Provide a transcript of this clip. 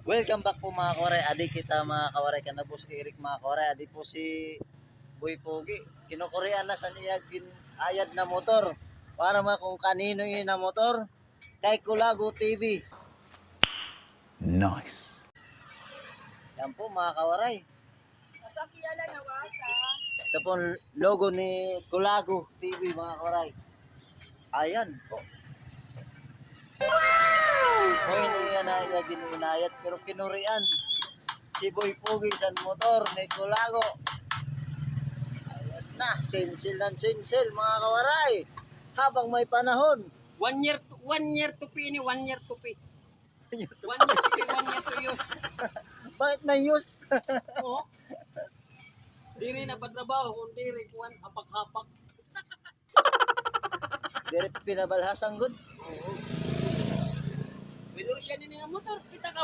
Welcome back po mga kawaray. Adi kita mga kawaray. Kanabos kay Eric mga kawaray. Adi po si Boy Pogi. Kinukorean na sa niya ayad na motor. Para ma kung kanino yun na motor. Kay Kulago TV. Nice. Yan po mga kawaray. Sa kilala na wasa. Ito po ang logo ni Kulago TV mga kawaray. Ayan po. Wow! Hindi yan na gininayat pero kinurian. Si Boy Pogi sa motor ni Kulago. Ayan na, sinsil ng sinsil mga kawaray. Habang may panahon. 1 year to pay ni 1 year to pay. 1 year to pay, 1 year to use. Bakit may use? Oo. Diri na patrabaho kung diri kuan hapak-hapak. Dire pinabalhasang good. Pero siya din ang motor. Kita ka